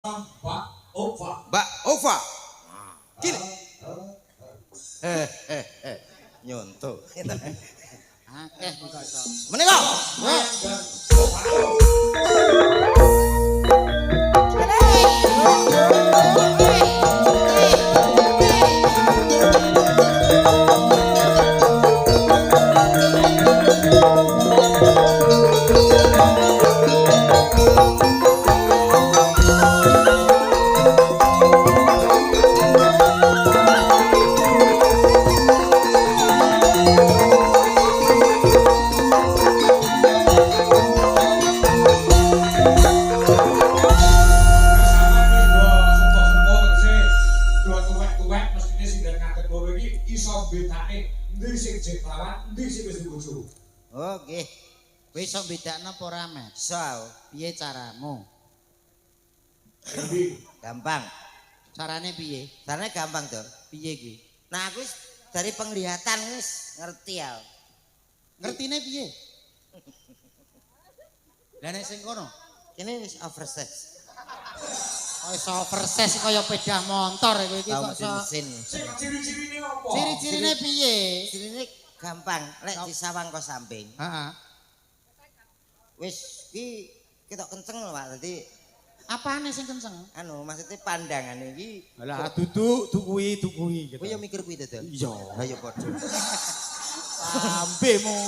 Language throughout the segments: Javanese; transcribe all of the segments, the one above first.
Mbak Ova. Mbak Ova. Cilik. Nyonto. Akeh kok iso. Menika. Oh nggih. Kowe iso bedakno apa ora, Mas? Iso. Piye caramu? Gampang. Carane piye? Caranya gampang, Dor. Piye kuwi? Nah, aku wis dari penglihatan wis ngerti ya. Ngertine piye? Lah nek sing kono, Kene wis oversize. kok iso overses kaya pedah motor kowe iki Tahu kok iso. mesin. Ciri-cirine apa? Ciri-cirine piye? Ini gampang, lek disawang kok samping. Heeh. Wis iki ketok kenceng lho, Pak. Dadi Apane sing kenceng? anu maksudnya pandangan iki Alah duduk kuwi gitu. kowe yo mikir kuwi to, Dor. Iya. Ha yo padha. Ambemu.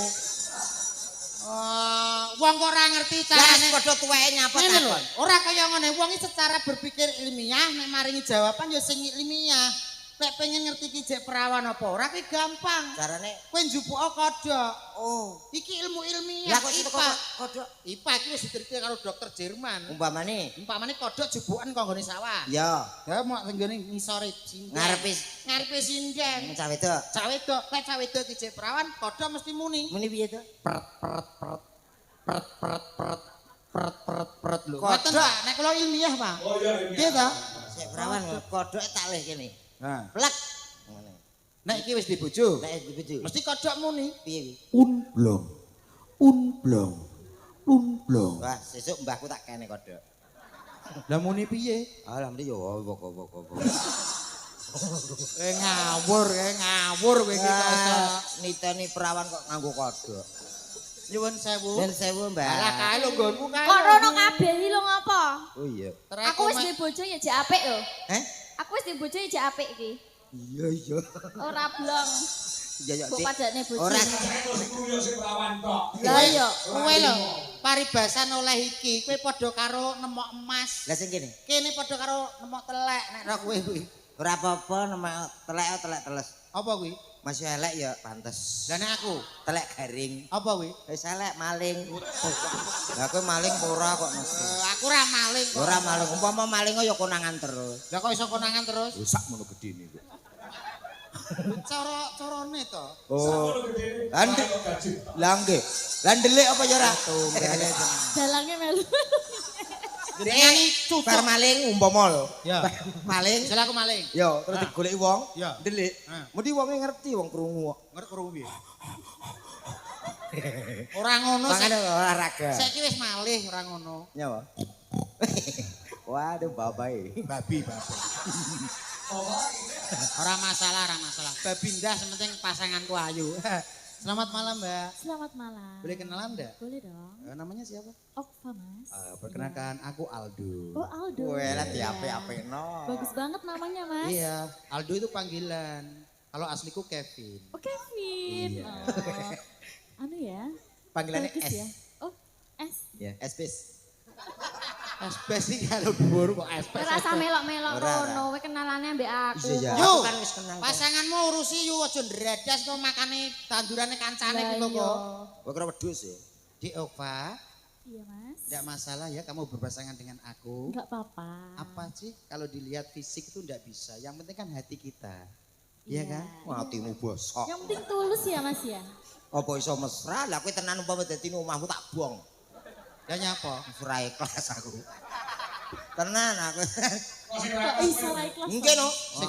Wong kok ora ngerti Lah carane. padha tuweke nyapa Ngene lho, takon. ora kaya ngene. Wong iki secara berpikir ilmiah nek maringi jawaban ya sing ilmiah. Nek pengen ngerti ki jek perawan apa ora ki gampang. Carane Kowe njupuk kodhok. oh, Iki ilmu ilmiah. lah kok itu IPA. kodhok IPA iki wis diteliti karo dokter Jerman. umpamane Umpamane kodhok jubukan kanggo sawah. ya Ya mau tenggene ngisore sinden. Ngarepe sinden. cah wedok. Cah wedok, nek cah wedok ki jek perawan kodhok mesti muni. Muni piye to? Pret lho. Kodhok. Ngoten Pak, nek kula ilmiah, Pak. Oh iya, Nggih ta? Sik perawan kodhoke tak leh kene. Nah, Plek. Ngene. Nek iki wis dibojo, Nek dibujuk. mesti kodhok muni. Piye iki? unblong. Unblong. Unblong. Wah, sesuk mbahku tak kene kodhok. Lah muni piye? Alhamdulillah yo pokok-pokok. Ngawur kowe iki kok iso. Niteni perawan kok nganggo kodhok. Nyuwun sewu. Dan sewu, Mbak. Alah kae lho nggonku kae. Kok rono kabeh iki lho ngopo? Oh iya. Aku wis duwe bojo ya jek apik lho. Eh? Aku wis duwe bojo ya jek apik iki. Iya iya. Ora blong. Iya iya. Kok padane bojo. Ora Terus kuyo sing perawan tok. Lah iya. Kowe lho, paribasan oleh iki, kowe padha karo nemok emas. lah sing kene. Kene padha karo nemok telek nek ora kowe kuwi. Ora apa-apa nama telek teles. Apa kuwi? Masih elek ya pantes. Lah nek aku, Telek garing. apa kuwi? Wis elek maling. Lah kowe maling ora kok mesti. Aku ora maling kok. Ora maling, umpama maling ya konangan terus. Lah kok iso konangan terus? Rusak ngono gedene iki. Carane to. Oh. Lah nggih. Lah ndelik apa ya ora? Dalange melu. Jenengane cucuk. Bar maling umpama lho. Ya. Maling Misale aku maling. yo terus digoleki wong. Ya. Ndelik. Mesti wonge ngerti wong krungu kok. Ngerti krungu piye? Ora ngono sih. Makane olahraga. Saiki wis malih ora ngono. Nyawa. Waduh babai. Babi. Ora masalah, ora masalah. Babindah sementing pasanganku ayu. Selamat malam, Mbak. Selamat malam. Boleh kenalan enggak? Boleh dong. Namanya siapa? Okva, Mas. Perkenalkan aku Aldo. Oh, Aldo. Kowe lah Iya. diapik-apikno. Bagus banget namanya, Mas. Iya, Aldo itu panggilan. Kalau asliku Kevin. Oh, Kevin. Iya. Oh. Anu ya. Panggilannya Bagus S. ya. Oh, S. Ya, Espis. Espes sih kalau dhuwur kok espes. Ora usah melok-melok Ora, ora. rono, kowe kenalane ambek aku. Iya ya. Yo, Aku kan wis kenal. pasanganmu urusi yo aja ndradas kok makane tandurane kancane Lah ki iya. kok. Kowe kira wedhus ya. Di Ova, Iya, Mas. enggak masalah ya kamu berpasangan dengan aku. Enggak apa-apa. Apa sih kalau dilihat fisik itu enggak bisa. Yang penting kan hati kita. Iya kan? Matimu bosok. Yang penting tulus ya, Mas ya. Apa iso mesra? Lah kowe tenan umpama dadi omahmu tak buang. Ya nyapa? Ora ikhlas aku. Tenan aku. Kok iso ra ikhlas? Mungkin no. Sing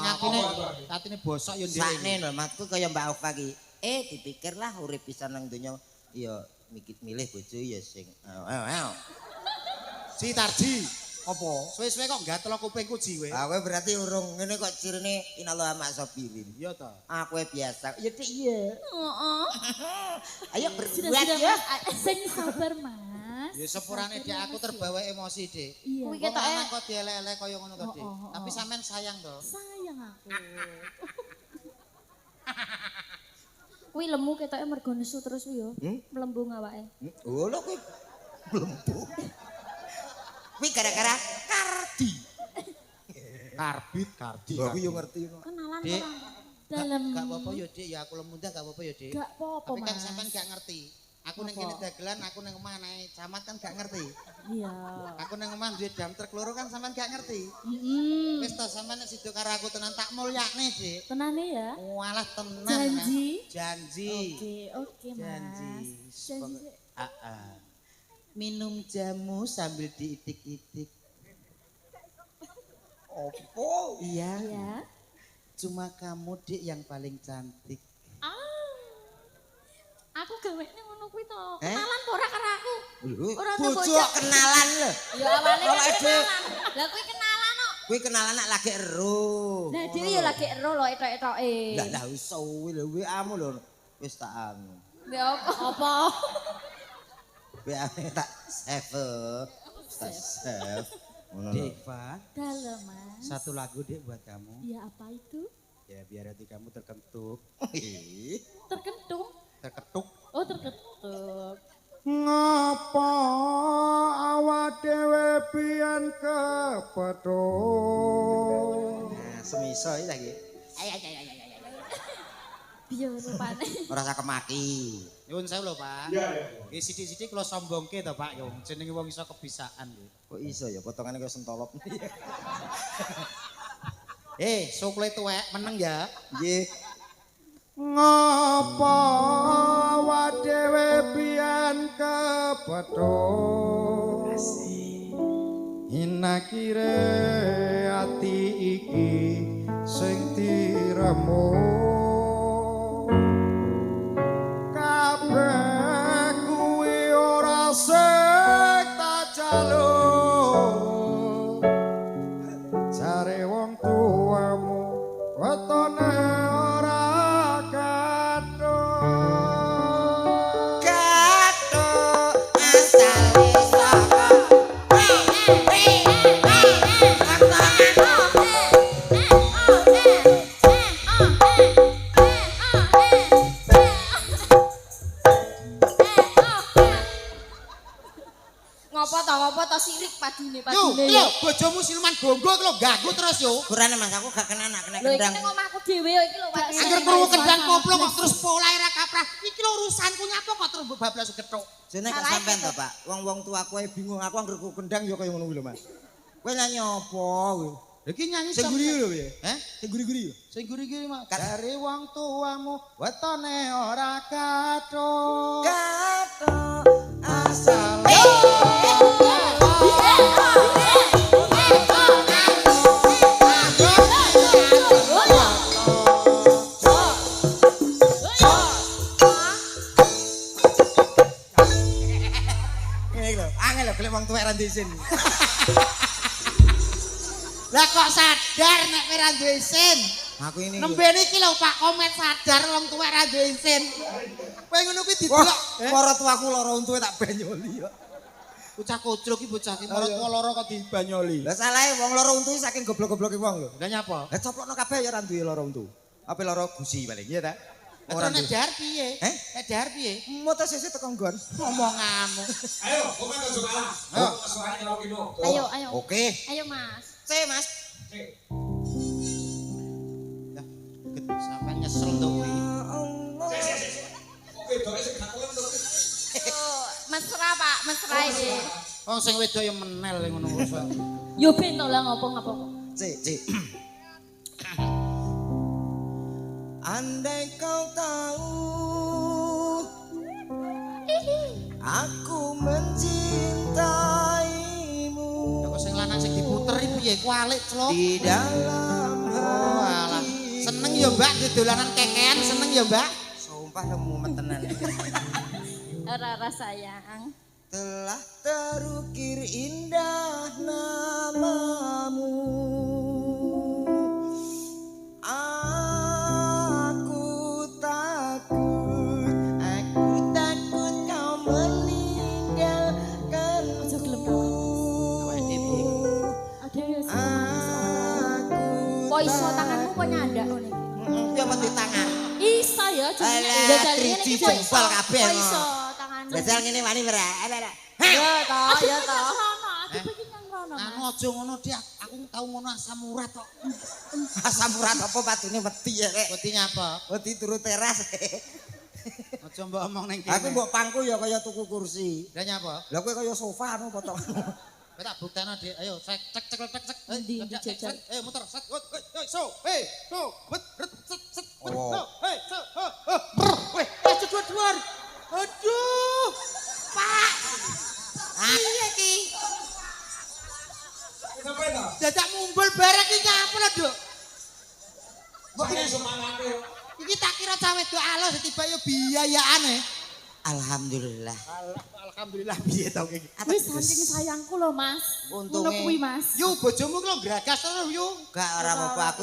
atine bosok yo Sakne ndek. lho matku kaya Mbak Ova ki. Dipikirlah urip pisan nang donya ya mikir milih bojo ya sing. Si Tarji. Apa? Suwe-suwe kok gatel kupingku jiwe. Ah kowe berarti urung ngene kok cirine inallah mak sabirin. Iya ta. Aku biasa. Ya Dik iya. Heeh. Ayo Sudah berbuat sudah ya. Mas. Sing sabar Mas. Ya sepurane Dik aku terbawa emosi Dik. Iya. Kuwi Kok ketoke anak kok dielek-elek kaya ngono to Dik. Oh, oh, oh. Tapi sampean sayang to. Sayang aku. Kuwi lemu ketoke mergo nesu terus kuwi yo. Melembung awake. Oh lho kowe blembung. Kuwi gara-gara kardi. Karbit, kardi. Aku yo ngerti no. Kenalan Dik. orang dalam. Gak apa-apa ya Dik, ya aku lemu gak apa-apa ya Dik. Gak apa-apa Tapi kan Mas. sampean gak ngerti. Aku ning kene dagelan, aku ning omah naik camat kan gak ngerti. Iya. Aku ning omah duwe dam truk loro kan sampean gak ngerti. Heeh. Wis to sampean nek sida karo aku tenan tak mulyakne Dik. Tenane ya. Walah tenan. Janji? Janji. Oke Mas. Janji. Janji. Minum jamu sambil diitik-itik. Opo? Iya. Ya. Cuma kamu Dik yang paling cantik. Aku gawekne ngono kuwi to. Eh? Kenalan apa ora karo aku? Lho, Ora ada bojo bocah. kenalan lho. Ya awalnya Kalau kan Ade- kenalan. Lah kuwi kenalan kok. Kuwi kenalan nak lagi ero. Lah dhewe ya lagi ero lho etok-etoke. Lah usah kuwi lho WA-mu lho. Wis tak anu. Ya apa? WA-mu tak save. Tak save. Ngono lho. Deva, Dalam Mas. satu lagu Dik buat kamu. Ya apa itu? Ya biar hati kamu terkentuk. Ih, Terkentung. Terketuk. Oh terketuk. Ngapa awak dhewe pian kepethuk? Nah, semiso iki lagi. Biar rupane. Ora usah kemaki. Nyuwun sewu lho, Pak. Iya, iya. Iki sithik-sithik kula sombongke to, Pak. Yo jenenge wong iso kebisaan lho. Kok iso ya potongane kaya sentolop. Sukle tuwek meneng ya. Nggih. Ngapa awak dhewe pian kepethuk? Inakire ati iki sing diremuk. Kabeh kuwi ora sing tak jaluk. Jare wong tuamu wetone ora kathok. Kathok asale saka. Ngopo to sirik padune Yo, ya. bojomu siluman gonggo iki lho ganggu terus yo. Kurane Mas aku gak kena kena Lho iki kendang. ning omahku dhewe iki lho Pak. Angger krungu kendang koplo kok terus polahe ra kaprah. Iki lho urusanku nyapa kok terus bablas kethuk. Jene kok sampean to, Pak? Wong-wong tuaku ae bingung aku angger kendang ya kaya ngono kuwi lho, Mas. Kowe nyanyi apa kuwi? Lha iki nyanyi Sing guri lho piye? Heh? Sing guri-guri lho. Sing guri-guri mah dari wong tuamu wetone ora kathok. Kathok asale. Ngene lho, angel lho golek wong tuwek ra ndisin. Lah kok sadar nek kowe ra duwe isin? Aku ini. Nembe iki lho Pak komen sadar wong tuwek ra duwe isin. Kowe ngono kuwi Wah, didelok. para tuaku lara untuke tak banyoli ya. Bocah kocrok iki bocah iki marang loro kok dibanyoli. Lah salahe wong lara untu saking goblok-gobloke wong lho. Lah nyapa? Lah coplokno kabeh ya ora duwe lara untu. Apa lara gusi paling ya ta? Ora nek duwe. dahar piye? Eh? Nek dahar piye? Moto sesuk teko nggon. Ngomonganmu. Ayo, komen ke kalah. Ayo. Suaranya kalau gini. Ayo. Oke. Ayo Mas. C Mas. Lah, sampean nyesel to kuwi. Oke, doa sih gak kowe to. Oh, mesra Pak, mesra iki. Wong sing wedok ya menel ngono wis. Yo ben to lah ngopo. C. Andai kau tahu aku mencintaimu Kok sing lanang sing diputeri piye kualik celok. di dalam Oh alah. hati. Seneng ya Mbak di dolanan kekean seneng ya Mbak. Sumpah nemu tenan. Ora sayang. C. telah terukir indah namamu. Aku takut kau meninggalkanku. Ada ya sih. Aku Kok iso tanganmu kok nyandak ngono iki? ya mesti tangan. Iso ya jenenge. Alah, Jajal ngene driji iki kok iso. jempol kabeh, Kok no. iso tanganmu? Jajal ngene wani ora. Ya toh, ya toh. Aku pengen nang rono. Anu aja ngono Dik, aku tau ngono asam urat kok. Asam urat apa patune wedi ya rek. Wedi nyapa? Wedi turu teras. Aja mbok omong ning kene. Aku mbok pangku ya kaya tuku kursi. Lah nyapa? Lah kowe kaya sofa anu potong. Kowe tak buktekno Dik. Ayo cek. Endi jajal? Ayo muter. Set. So. Bet. Set. Oh. Hei, so. Weh, aja dua-duar. Aduh. Pak. Iya ki. Kenapa itu? Dadak mumbul bareng iki nyapa lho, Duk? Saya semangatnya. Iki tak kira cawe do alus tiba yo biayaane. Alhamdulillah. Alhamdulillah piye to iki? Wis saking sayangku lho, Mas. Ngono Untunge- kuwi, Mas. Yo bojomu ku lho gragas terus yo. Gak ora apa-apa aku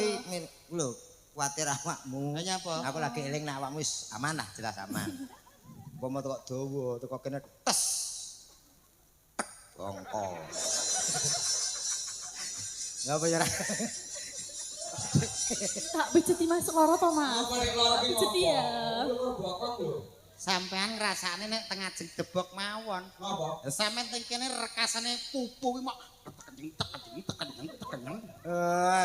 lho kuwatir awakmu. Lah nyapa? Aku lagi eling nek awakmu wis aman lah, jelas aman. Umpama teko dawa, teko kene tes. Bongko. Ngapa ya? Tak bejeti Mas loro to, Mas. Apa nek loro ki Bejeti ya. Bokong lho. Sampean ngrasakne nek tengah jeng debok mawon. Apa? Sampean teng kene rekasane pupu ki mok tekan.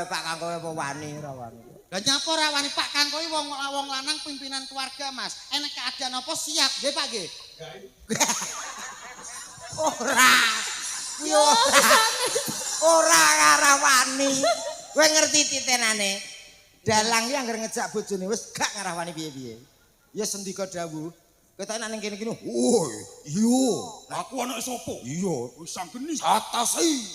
Pak Kangko apa wani ora wani. Lah nyapa ora wani Pak Kangko iki wong lanang pimpinan keluarga, Mas. Enek keadaan apa siap, nggih Pak nggih. Ora. Yo ora ora wani. Kowe ngerti titenane. Dalang ki anggere ngejak bojone wis gak ngarawani piye-piye. Ya sendika dawuh. Kowe tak ning kene-kene. Oh, iya. Aku anak sapa? Iya. Wis sanggeni atasi.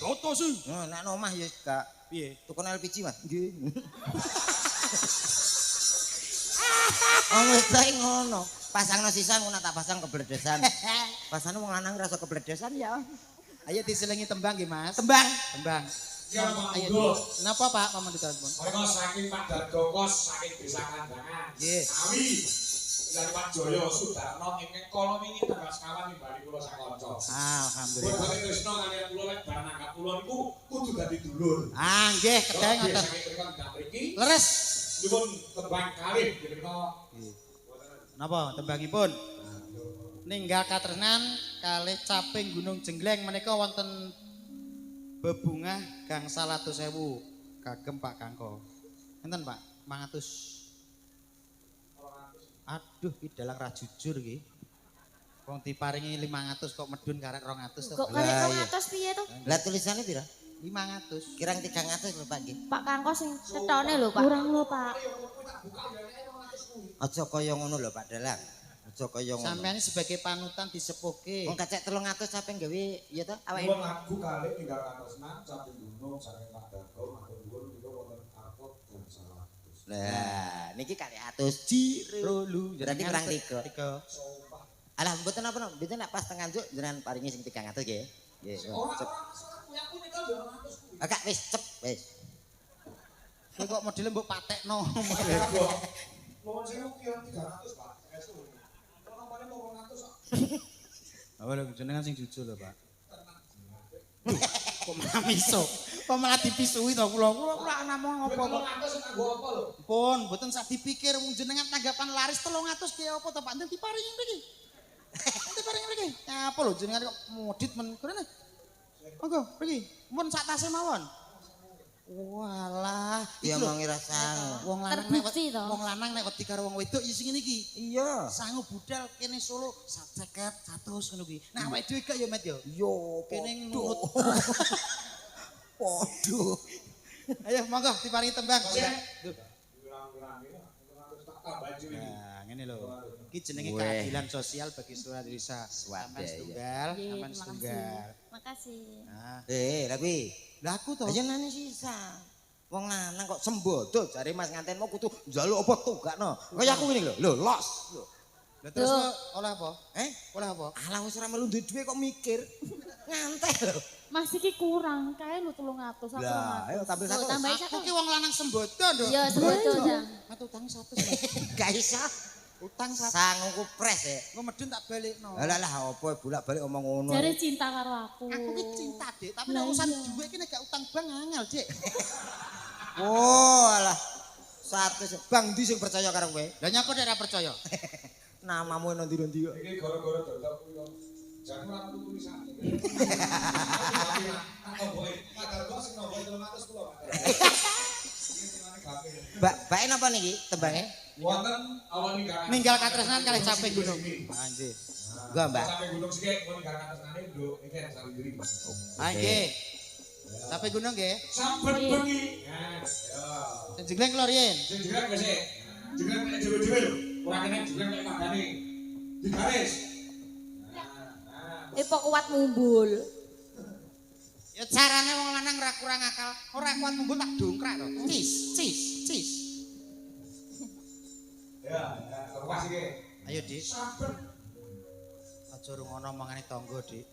Nah, nek nang omah ya gak piye? Tukun LPG, Mas. Nggih. Wis bae ngono. Pasangno sisan ngono tak pasang kebledesan. Pasane wong lanang rasa kebledesan ya. Ayo diselingi tembang nggih, Mas. Tembang. Tembang. Ya Pak Ayo. Mundul. Napa Pak paman ditelepon? Mereka saking Pak Dardokos, saking desa Kandangan. Nggih. Awi. Dari Pak Joyo Sudarno ingkang kala wingi tanggal sekawan nimbali kula sakonco. Alhamdulillah. Boten Krisna kaliyan kula lek barang angkat kula niku kudu dadi dulur. Ah, nggih, kedeng Nggih, ngoten. saking mriki ndang mriki Leres. nyuwun tembang kalih menika. Napa tembangipun? Ninggal katrenan kalih caping Gunung Jengleng menika wonten bebungah gangsal 100.000 kagem Pak Kangko. Enten Pak, 500. Aduh, iki dalang ra jujur iki. Wong diparingi 500 kok medun karek 200 to. Kok karek 200 piye to? Lah tulisannya pira? 500. Kirang 300 lho Pak nggih. Pak Kangko sing ketone lho, Pak. Kurang lho, Pak. Aja kaya ngono lho Pak Dalang. Aja kaya ngono. Sampeyan sebagai panutan disepuhke. Wong kacek 300 sampe gawe ya to awake. Nyuwun lagu kalih tinggal katresnan saking gunung saking Pak Dargo matur nuwun niku wonten Arpot dan salah. Lah, niki kali 100 jirulu. Berarti kurang 3. Alah, mboten apa mboten nek pas tengah juk jenengan paringi sing 300 nggih. Nggih. Cep. Aku nika yo 200 kuwi. Agak wis cep wis. Kowe kok modele mbok patekno. Mohon sewu kira 300, Pak. Estu. Ono paling 200 kok. Apa lho jenengan sing jujur lho, Pak. Kok malah miso. Kok malah dipisui to kula. Kula namung apa kok. 300 tak go apa lho? Pun, mboten sak dipikir wong jenengan tanggapan laris 300 ki apa to Pak? Nanti paringi mriki. Nanti paringi mriki. Apa lho jenengan kok modit men kene. Monggo, mriki. Mun sak tase mawon. Walah, Ya iki lho, mong ira sangu. wong lanang nek Terbukti to. wong lanang nek wedi karo wong wedok ya sing ngene iki. Iya. Sangu budal kene Solo 50 100 ngono kuwi. Nah awake dhewe gak ya Met ya. Yo Kene nurut. Podo. Ayo monggo diparingi tembang. Kurang-kurang ya. 300 tak tambah dhewe. Nah, ngene lho. Iki jenenge Weh. keadilan sosial bagi seluruh desa. Sampeyan Swadaya. setunggal, Nggih, sampeyan terima setunggal. Makasih. Nah, Lah kuwi. lah aku to. Aja nane sisa. Wong lanang kok sembodo jare Mas nganten mau kudu njaluk apa tugakno. Kaya aku ngene lho. Lho, los. Lho. Lah terus Loh. lo oleh apa? Oleh apa? Alah wis ora melu duwe dhuwit kok mikir. Ngantek lho. Mas iki kurang, kae lu 300 aku Lah, ayo tampil Tuh, satu. tambahin Aku satu. ki wong lanang sembodo, Nduk. Iya, sebetul Jang. Metu utang 100. Gak iso. Utang 100. Sanguku pres ya. Engko medun tak balikno. Lah lah apa bolak-balik omong ngono. Jare cinta karo aku. Aku ki cinta, Dik, tapi Lah nek urusan iya. duit ki nek gak utang bank angel, Dik. Oh, alah. 100 Bang ndi sing percaya karo kowe? Lah nyapa nek ora percaya? Namamu nanti-nanti kok. Iki gara-gara dodol kuwi kok. Jangan ora metu tulisan. Tak tomboke. Padahal kok sing nomboke 300 kula. Iki temane gampil. Bae napa niki tembange? Wonten awan ninggal. Ninggal katresnan kalih capek gunung. Anjir. Enggak, Mbak. Sampai gunung sikik mau ninggal katresnane nduk iki yang sawindri. Ha nggih. Capek gunung nggih. Saben bengi. Nah, ya. Sing jengleng lho riyen. Sing jegrek wis sik. Jegrek nek dhewe-dhewe lho. Ora kene jegrek nek padane. Digaris. Ipo kuat mumbul. Ya carane wong lanang ora kurang akal, ora kuat mumbul tak dongkrak to. Cis. Ya, lepas iki. Ayo, Dik. Saben Aja rungono omongane tangga, Dik.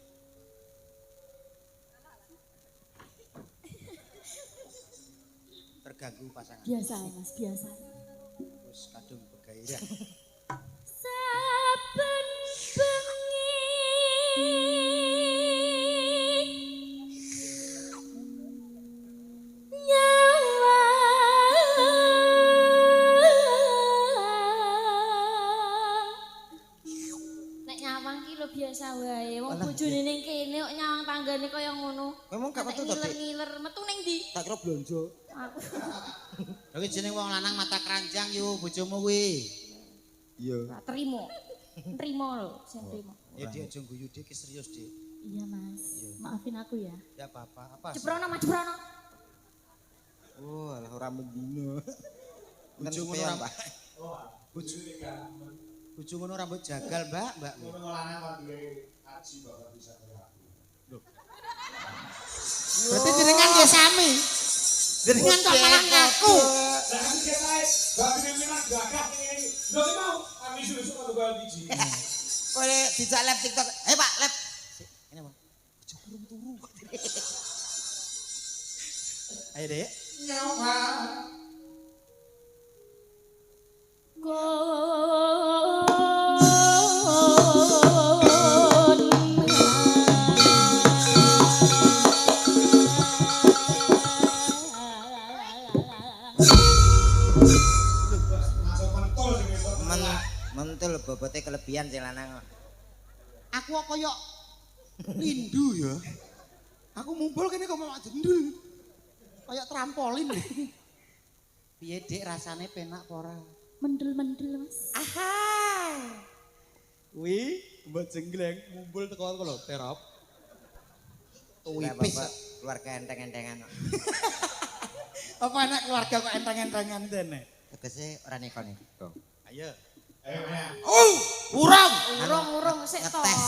Terganggu pasangan. Biasa Mas, biasa. Terus kadung begairah. Saben bengi nyawa nek nyawang ki lho biasa wae wong bojone ning kene kok nyawang tanggane kaya ngono. Memang gak metu to, Dik. Ngiler-ngiler metu ning ndi? Tak kira blonjo. Aku. Lha iki jeneng wong lanang mata keranjang yo bojomu kuwi. Iya. Tak terima. Terima lho, sing terima. Ya Dik aja guyu Dik, serius Dik. Iya Mas, maafin aku ya. Ya apa-apa. Apa? sih? Jebrono Mas, jebrono. Oh, alah ora mendino. Bojomu Kan ora Mbak. bojomu ora mbok jagal, Mbak. ngono lanang kok duwe aji bakal bisa kaya aku. Berarti jenengan nggih sami. Jenengan kok malah ngaku. Lah aku sing lae, babi minat gagah ngene. Lho ki mau kami susu karo bal biji. Kowe dijak live TikTok. Pak, live. Ini apa? Aja kurung turu. Ayo, Dik. Nyawa masuk pentul sing iso. Mentul bobote kelebihan sing lanang. Aku kok koyo lindu ya. Aku mumpul kene kok mau jendul. Kayak trampolin. Piye Dik rasane penak apa ora? Mendel-mendel Mas. Kuwi mbok jenggleng mumpul teko lho terop. Lah, Wipis. Bapak, keluarga enteng-entengan. Apa anak keluarga kok enteng-entengan dene? Tegese ora neko-neko. Ayo. Ayo ya. Urung. Urung-urung sik to. Ngetes.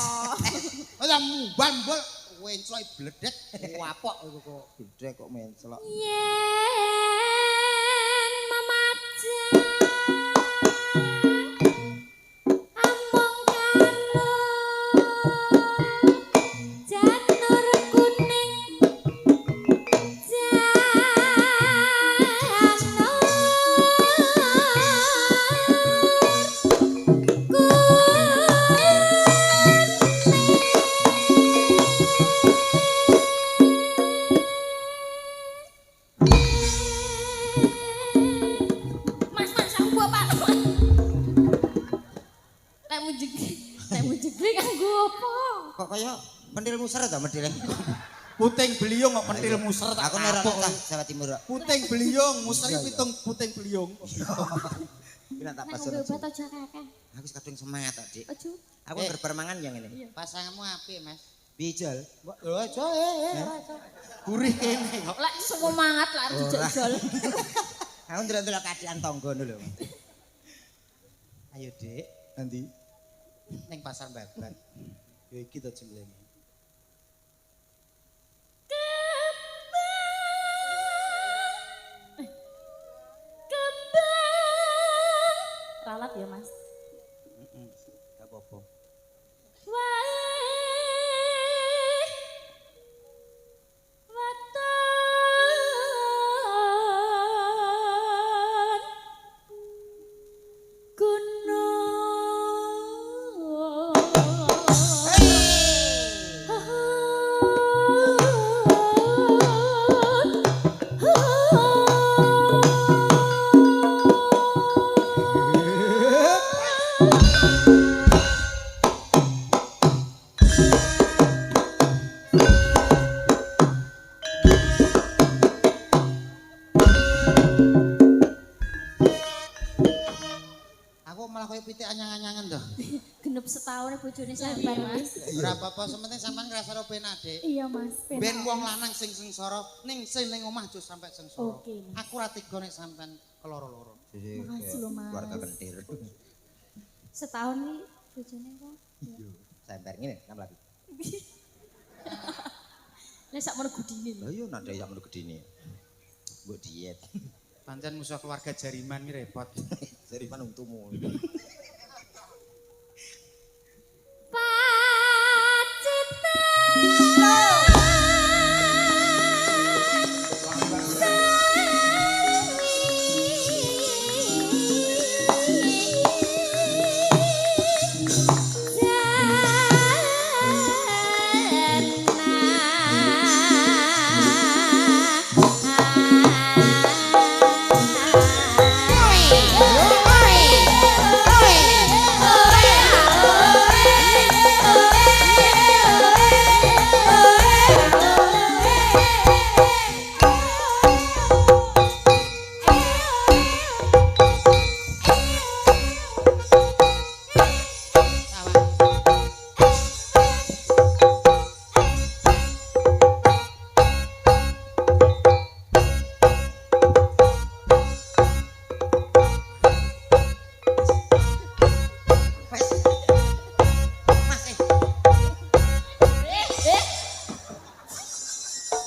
Ora mumbal-mumbal wencloy bledek wapok iku kok. Gede kok mencelok. Yen memajang among kanu janur kuning Mas, aku buat Pak. Lemu jegli kanggo apa? Kok kaya pentil muser ta medile? Puting beliung kok pentil muser tak Aku nerok kapok. ta Jawa Timur. Kok. Puting beliung, muser Iya, iya. pitung puting beliung. Iki nak tak Nek pasur. ngombe obat aja kakek. Aku wis kadung semangat tak, Dik. Ojo. Aku berpermangan yang ini. Pasanganmu apik, Mas. Bijol. Lho aja aja. Gurih kene kok. Lek semangat lah arep dijajal. Aku ndelok-ndelok keadaan tangga ngono lho. Ayo, Dik. Nanti Ning pasar babat. Ya iki to jenenge. Ralat ya Mas. apa? Wae waton gunung Aku malah koyo pitik anyang-anyangan to. genep setahun bojone sampean Mas. Ora apa-apa, sementing sampean ngrasakno penak, Dik. Iya Mas. Ben wong lanang sing sengsara ning ning omah aja sampe sengsara. Oke, Mas. Aku ora tega nek sampean keloro-loro. Makasih lho Mas. Keluarga kentir. Setahun nih bojone kok. Samper ngene, nang lagi. Nek sak mono gudine. Lah iya nada yak ngono gedine. Mbok diet. Pancen musuh keluarga jariman iki repot. Dari mana untumu?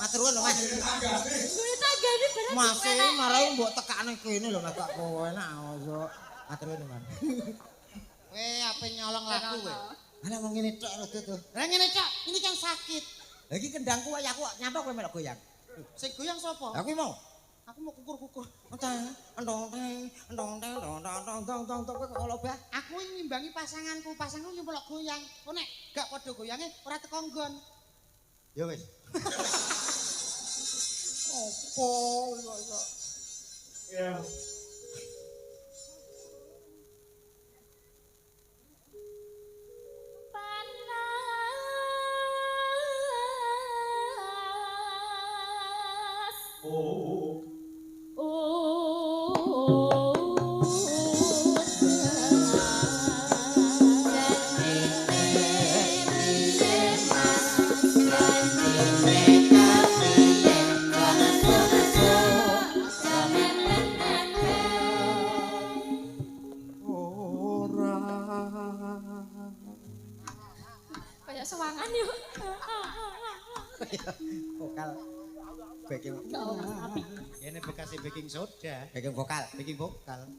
Matur nuwun lho Mas. Kuwi tanggane bener. Masih marai mbok tekane kene lho Mas tak kowe enak aja. Matur nuwun Mas. Kowe ape nyolong laku kowe? Ala mau ngene tok lho tuh. Lah ngene Cak, ini kan sakit. Lah iki kendangku wae aku nyampe kowe melok goyang. Sing goyang sapa? Aku mau. Aku mau kukur-kukur. Enteng, entong teng, entong teng, entong kowe kok lobah. Aku ngimbangi pasanganku nyempelok goyang. Kok nek gak padha goyange ora teko nggon. Ya wis. Opo ya. Kayak sewangan yuk. Vokal. Backing. Ini bekasnya baking soda, Backing vokal. baking vokal.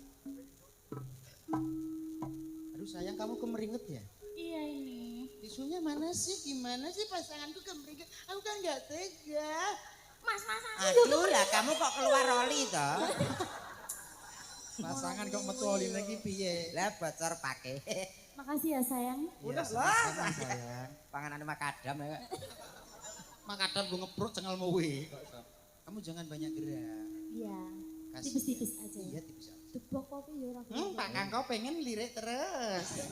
Aduh sayang kamu kemeringet ya? Iya ini. Tisunya mana sih? Gimana sih pasanganku kemeringet? Aku kan nggak tega. Mas Aduh lah kamu kok keluar roli toh? Pasangan kok metu oli lagi piye? Lah bocor pake. Makasih ya sayang. Udah lah sayang. Panganan makadam ya. Makadam gue ngepruk cengal muwi. Kamu jangan banyak gerak. Iya. Kasih Tipis-tipis ya. aja. Iya tipis aja. Debok kopi ya ora. Pak Kangko pengen lirik terus.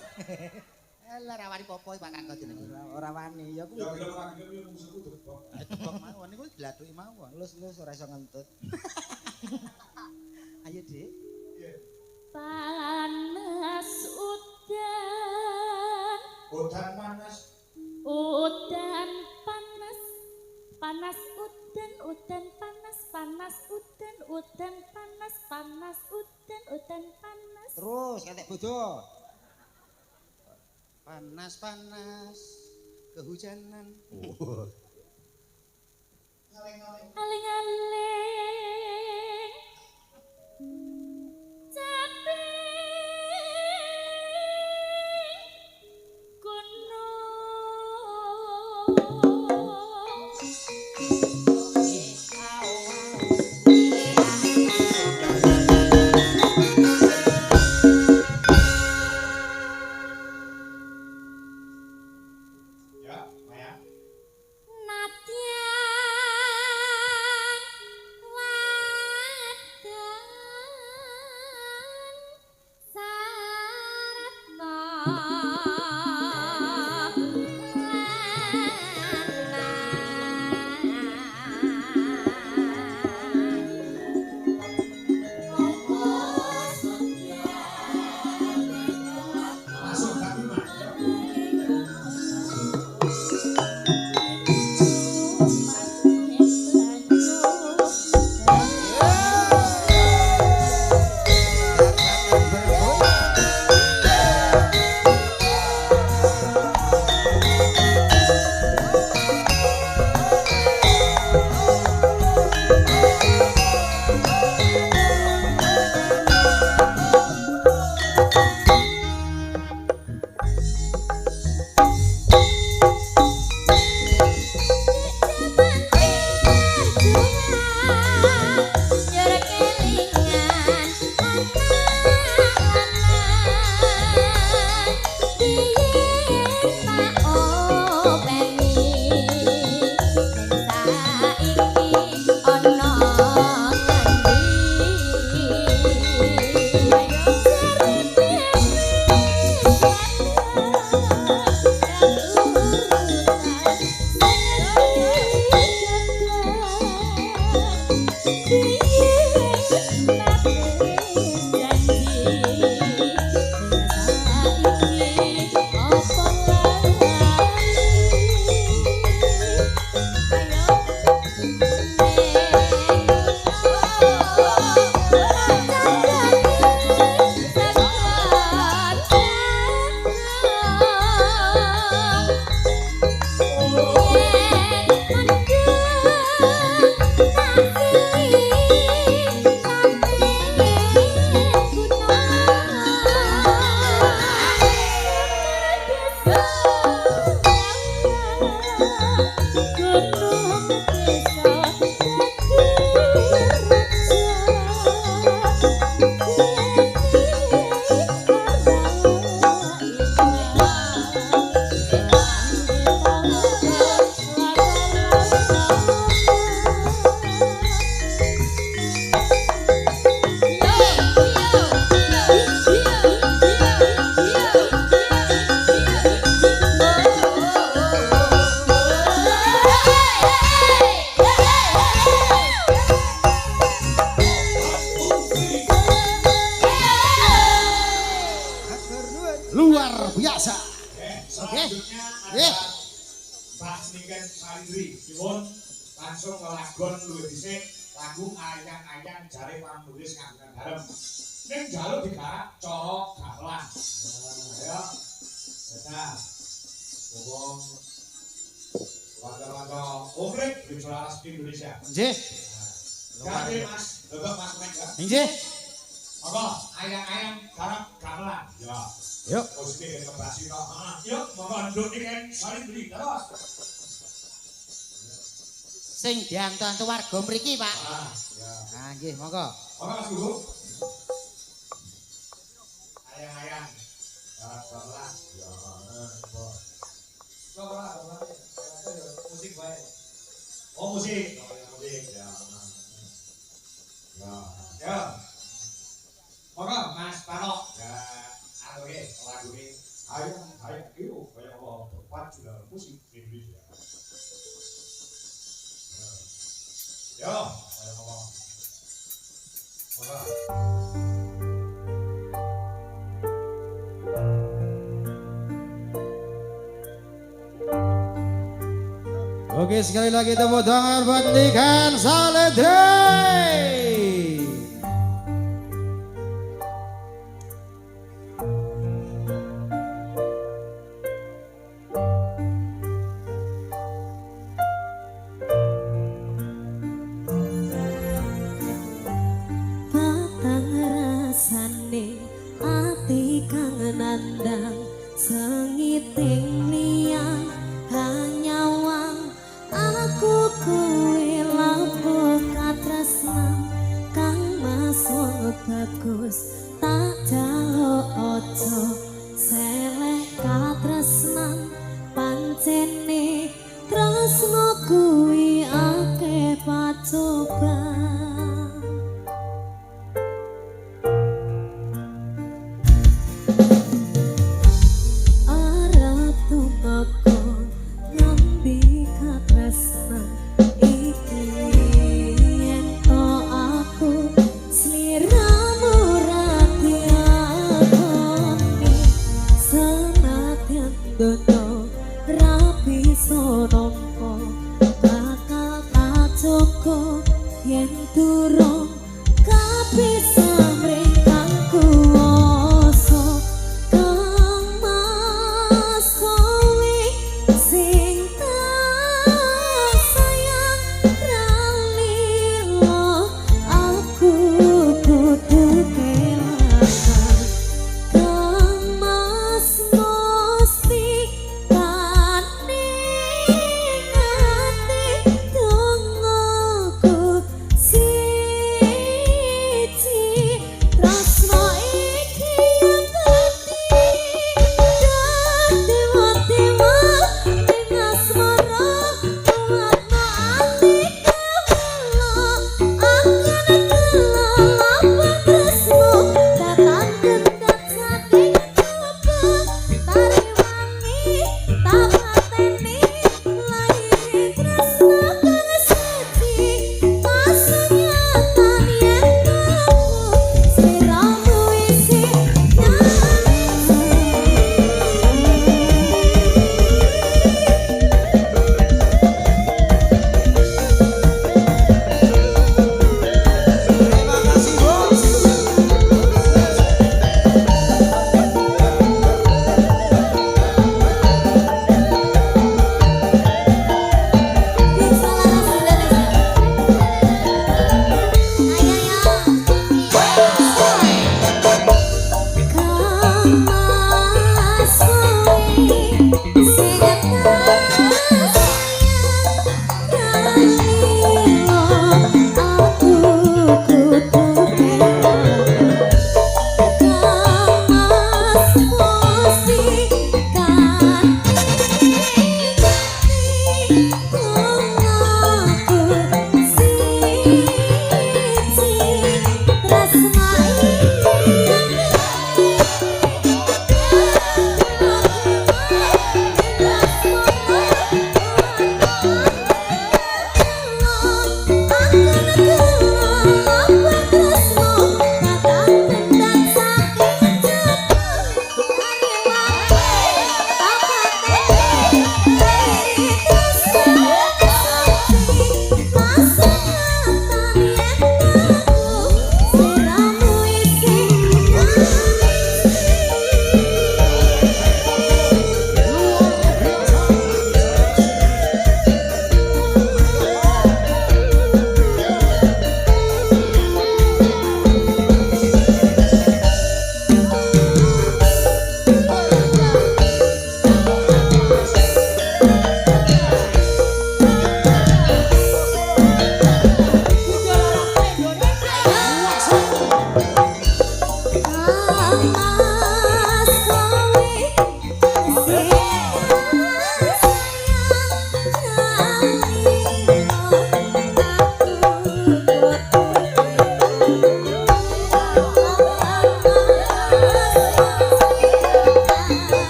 Alah rawani popo Pak Kangko jenenge. Ora wani ya aku. Ya gelem ra gelem yo musuhku debok. Debok mawon niku diladuki mawon. Lus ora iso ngentut. Ayo, Dik. Panas udan. Udan panas. Udan panas. Panas udan, udan panas, panas udan, udan panas, panas udan, udan panas. Terus ketek bojo. Panas-panas kehujanan. Aling-aling. Tapi biasa. Selanjutnya ada Mbak Sniken Salindri. Siwon langsung ngelagon luwih dhisik lagu ayang-ayang jare panulis kagungan dalem. Ning jaluk digarap cara gamelan. Ya. Nah. Wong warga-warga Omrek Bejolaras Indonesia. Nggih. Ganti Mas, Bapak Mas Mek ya. Nggih. Monggo ayang-ayang garap gamelan. Ya. Yuk. Posisi kebasi kok. Yuk, monggo nduk Niken Salindri terus. Sing diantu-antu warga mriki, Pak. Ya. Nah, nggih, monggo. Monggo Mas Guru. Ayang-ayang garap gamelan. Ya. Coba musik baik. Oh musik. Oh ya musik. Ya. Ya. Ya. Monggo Mas Parok. Ya. Oke, lagu ini ayang itu kayak apa berpacu dalam musik Indonesia. Ya. Kayak apa? Monggo. Oke, sekali lagi tepuk tangan buat Niken Salindri. Patang rasane ati kang nandang sengiting liang hanyawang aku kuwi labuh katresnan kang masuk bagus tak jalo ojo seleh katresnan pancene tresno kuwi akeh pacoban. Arep tumaku ngambi katresnan iki yen to aku sliramu rati akoni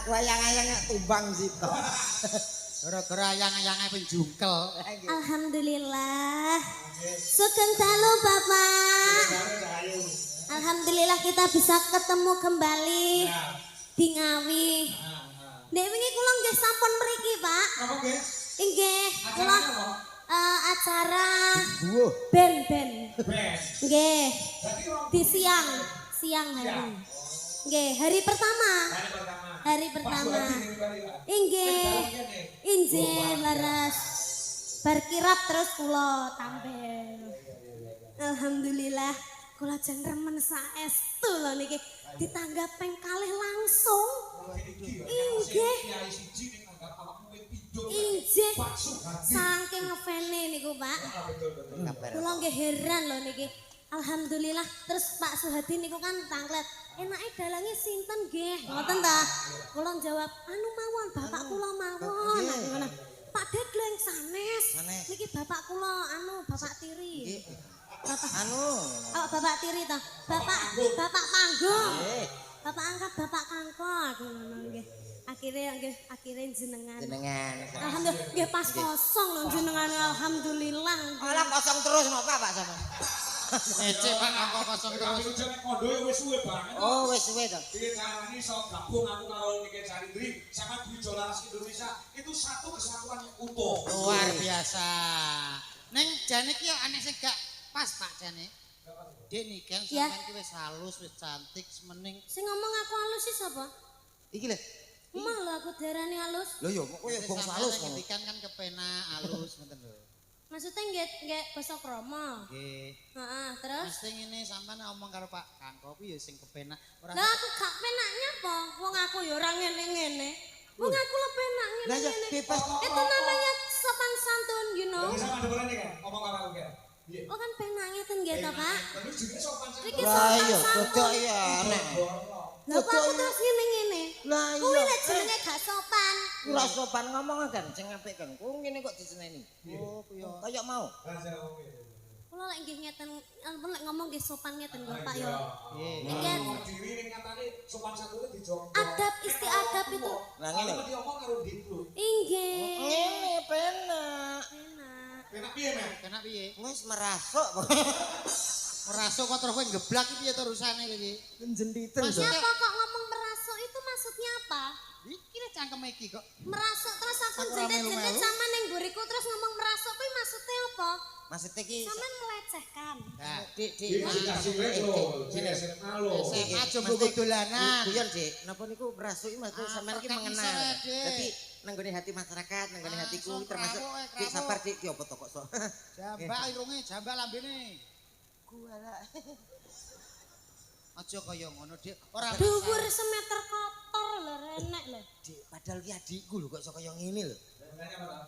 Aku ayang-ayang tumbang situ. Gara-gara ayang-ayange penjungkel. Alhamdulillah. Sugeng dalu Bapak. Alhamdulillah kita bisa ketemu kembali di Ngawi. Nek wingi kula nggih sampun mriki, Pak. Apa nggih? Inggih, kula acara Buah. ben. Ben. Nggih, Berarti orang di siang hari. Nggih, hari pertama. Hari pertama. Inggih. Injil laras. Bar kirap terus kula tampil. Alhamdulillah kula jan remen saestu lho niki ditanggap ping kalih langsung. Inggih. Injih. Saking ngefene niku, Pak. Kula nggih heran lho niki. Alhamdulillah terus Pak Suhadi niku kan tanglet. Enake dalange sinten nggih? Ngoten ta? Kula jawab, anu mawon, bapak kula mawon. Ngono. Pak Degleng sanes. Niki bapak kula anu Bapak Tiri. Bapak Oh, Bapak Tiri ta. Bapak Panggung. Bapak angkat Bapak Kangkot ngono nggih. Akhirnya jenengan. Alhamdulillah nggih pas kosong lho jenengan alhamdulillah. Alah kosong terus mau Pak sama. Ecek Pak angka kosong terus. Tapi jeneng kondo wis suwe banget. Oh wis suwe to. Iki carane iso gabung aku karo Niki Carindri sama Dwi Laras Indonesia itu satu kesatuan yang utuh. Luar biasa. Neng jane ki yo anek sing gak pas Pak jane. Dek niken Ya. sampean ki wis halus, wis cantik, semening. Sing ngomong aku halus sih sapa? Iki lho. Emang lho aku darani halus. Lho yo kok koyo bangsa halus ngono. Ngendikan kan kepenak halus ngoten lho. Maksudnya nggak basa krama. Nggih. Heeh, terus Mesti ngene sampean ngomong karo Pak Kangko kuwi ya sing kepenak. Ora lah aku gak penaknya apa? Wong aku ya ora ngene-ngene. Wong aku lo penak Lah ya ngene-ngene. bebas. Itu namanya sopan santun, you know. Jadi sama depan ini kan ngomong karo aku kan. Iya. Oh kan penaknya ten nggih ta, Pak? Tapi juga sopan santun. Iki Lah sopan iya santun. cocok ya nek. Lah kok aku terus ngene-ngene? Lah Kuwi iya. lek jenenge gak sopan. Ora sopan ngomong kan sing apik kan. Kok ngene kok diseneni. oh kuwi yo. Kayak mau. Kula lek nggih ngeten, ampun lek ngomong nggih sopan ngeten kok, Pak yo. Nggih. Iki Diri ning nyatane sopan santune dijongkok. adab istiadab itu. Lah ngene. Kalau diomong karo Ditlu. Inggih. Ngene penak. Enak. Penak piye, Men? Kenak piye? Wis merasuk. Merasuk kok terus kowe geblak iki piye terusane kowe iki? Jenditen. Siapa kok ngomong merasuk itu maksudnya apa? Iki lho cangkem iki kok. Merasuk terus aku Aku ora jendet-jendet melu-melu. sama neng buriku terus ngomong merasuk kuwi maksudnya apa? Maksudnya ki Sampean melecehkan. Nah, Dik Iki dikasih wek lho, Sini. SMA lho. SMA aja mbok dolanan. Guyon, Dik. Napa niku merasuk iki maksud sampean iki perkak mengenal. isor, Dik. Dadi nenggone hati masyarakat, nenggone hatiku sok termasuk krawuk, Dik krawuk. sabar Dik ki apa to kok sok. Jambak irunge, jambak lambene. Kuala. Aja kaya ngono, Dik. Ora Dhuwur semeter kotor lho renek lho. Dik, padahal ki adikku lho kok sok kaya ngene lho.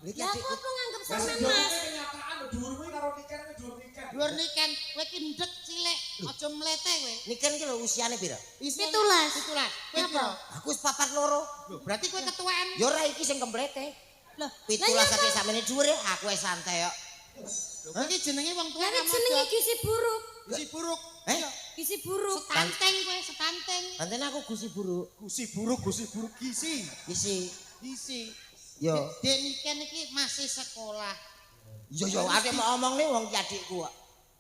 Iki Lah aku adikku. apa nganggep Wes sampean yo Mas? kenyataan lho dhuwur kuwi karo niken kuwi dhuwur niken. dhuwur niken, kowe ki ndek cilik, aja mlete kowe. Niken ki lho usiane pira? Isine 17. 17. Kowe Apa? pira? Aku wis 42. Lho, berarti kowe ketuaan. Ya ora iki sing kemplete. Loh, 17 sakit samene dhuwur aku wis santai kok. Lho, kowe iki jenenge wong tuwa Lah kamu jenenge gizi buruk. Gusi buruk. Eh? Gizi buruk. Setanteng kowe, setanteng. Antene aku gusi buruk. Gusi buruk gizi. Isi. Gizi. Yo. Dek niken iki masih sekolah. Yo ate mau omong nih wong ki adikku kok.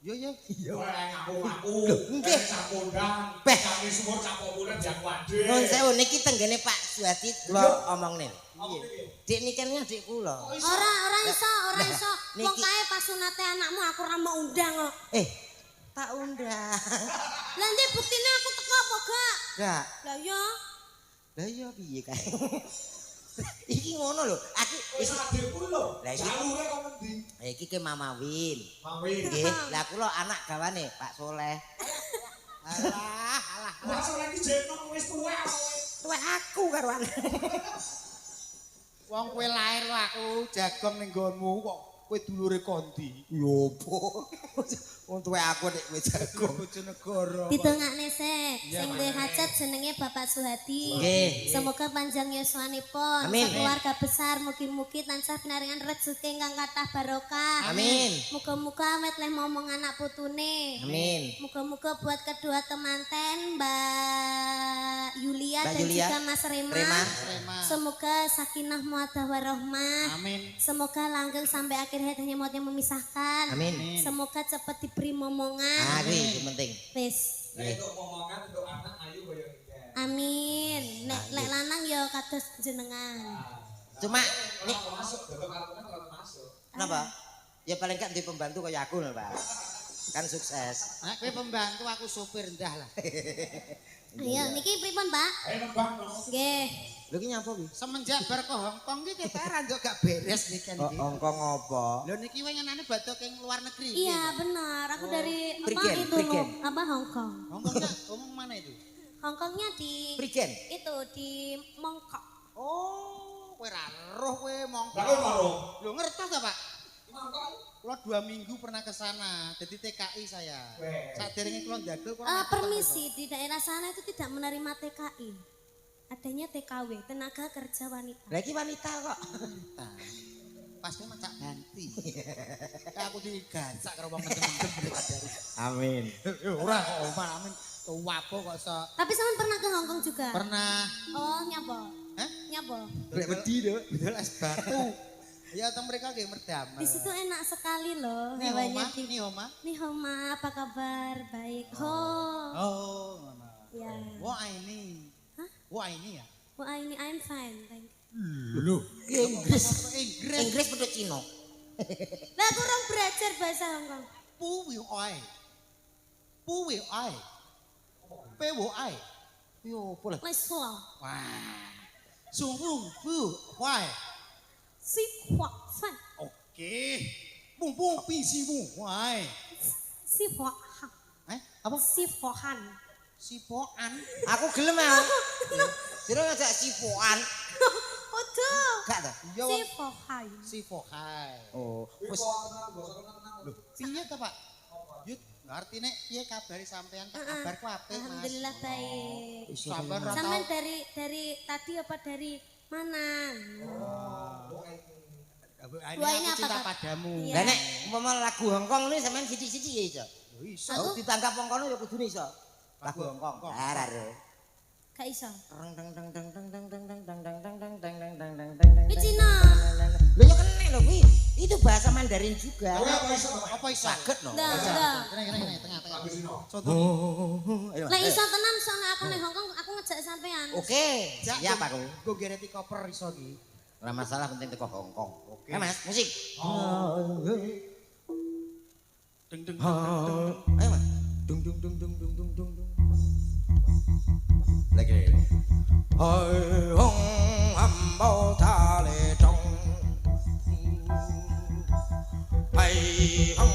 Yo yo. Yo ngaku-ngaku. nggih. Cakondang. Beh. Kami sumur capok murid jak wade. Nun sewu niki tenggene Pak Suhadi kula omongne. Apa iki? Dik nikennya adikku lho. Ora iso. Niki- Wong kae pas sunate anakmu aku ora mau undang kok. Tak undang. Lah ndek buktine aku teko apa gak? Gak. Lah yo. Lah iya piye kae. Iki ngono lho. Aku Wis adikku lho. Lah iki- Jalure kok ngendi? iki ke Mama Win. Mawin. Nggih, lah kula anak gawane Pak Soleh. Alah. Masa lagi jeneng wis tuwek kowe. Tuwek aku karo anak. Wong kowe lahir lho aku jagong ning nggonmu kok Kowe dulure kondi? Yo opo. Wong tuwe aku nek kowe jago. Bojonegoro. Didongakne sik, sing duwe hajat jenenge Bapak Suhadi. Nggih. Semoga panjang yuswanipun, Amin. keluarga besar mugi-mugi tansah pinaringan rezeki ingkang kathah barokah. Amin. Muga-muga awet leh momong anak putune. Amin. Muga-muga buat kedua temanten Mbak Yulia Mbak dan Yulia, juga Mas Rema. Rema. Semoga sakinah muadah warahmah. Amin. Semoga langgeng sampai akhir hayat hanya maut yang memisahkan. Amin. Semoga cepat diberi momongan. Ah, kuwi sing penting. Wis. Untuk omongan untuk anak ayu koyo iki. Amin. Nek lanang ya kados jenengan. Cuma nek Masuk betul karena kalau masuk. napa? Ya paling gak di pembantu kaya aku lho, Pak. Kan sukses. Nek kowe pembantu aku sopir ndah lah. Ayo niki pripun, Pak? Ayo Bang. Nggih. Lho ki nyapa kuwi? Semenjak bar ke Hongkong iki kita nduk gak beres niki niki. Hongkong apa? Lho niki wengenane badhe ing luar negeri. Iya benar, aku dari apa Prigen, itu Prigen. loh, apa Hongkong. Hongkongnya ngomong mana itu? Hongkongnya di Prigen. itu di Mongkok. Oh, kowe ra roh kowe mongko. Lah kowe karo. Lho ngertos ta, Pak? Mangkok. Kula 2 minggu pernah ke sana, jadi TKI saya. Weh. Saderenge kula ndagel kula. Permisi, di daerah sana itu tidak menerima TKI. Adanya TKW, tenaga kerja wanita. Lah iki wanita kok. Pas kowe macak ganti. Aku digansak karo wong mendem-mendem dari. Amin. Ora kok omah amin. Tuwapo kok iso. Tapi sampean pernah ke Hongkong juga? Pernah. Oh, nyapa? Hah? Nyapa? Golek wedi lho. Bedol es batu. Ya teng mereka nggih merdamel. Di situ enak sekali loh. Nih Hawanya Oma, di nih Oma. Nih Homa, apa kabar? Baik. Ho. Oh, ngono. Ya. Wah ini. Hah? Wah ini ya. Wah, ini I'm fine. Thank you. Lho, Inggris. Inggris. Inggris pedut Cina. Lah kurang belajar bahasa Hongkong. Puwi oi. Puwi oi. Pewo oi. Yo opo lah. Les lo. Wah. Sungwung pu oi. Si huak fan. Oke. Bung bung pi si bung oi. Si huak hang. Apa? Si huahan. Sipoan. Aku gelem ah. Sira ngajak sipoan. Odo. Gak ta? Iya, Si Wong. huahan. Sipohai. Oh, wis Lho, piye to, Pak? Yut, artine piye kabari sampean? Kabarku apik, Mas. Alhamdulillah baik. Sampean ra Sampean tau. dari tadi apa dari mana? Ini Doainnya aku cinta apa, Kak? padamu. Iya. Lah nek umpama lagu Hongkong ini sampean sithik-sithik ya iso. Iso. Aku ditangkap wong kono ya kudune iso. Lagu Hongkong. Hongkong. Arare. Gak iso. Teng teng teng teng teng teng teng teng teng teng teng teng teng teng teng teng. Kuwi Cina. Lho ya kena lho kuwi. Itu bahasa Mandarin juga. Apa iso? Apa iso? Saged no. Ndak, ndak. Kene tengah-tengah. Lagu Cina. Contoh. Ayo. Lah iso tenan soalnya aku ning Hongkong aku ngejak sampean. Oke. Siap aku. Go gereti koper iso iki. Ora masalah penting teko Hongkong. Oke. Mas, musik. Deng deng. Ayo Mas. Dung dung dung dung dung dung dung. Lagi. Hai hong am bao tha le trong. Hai hong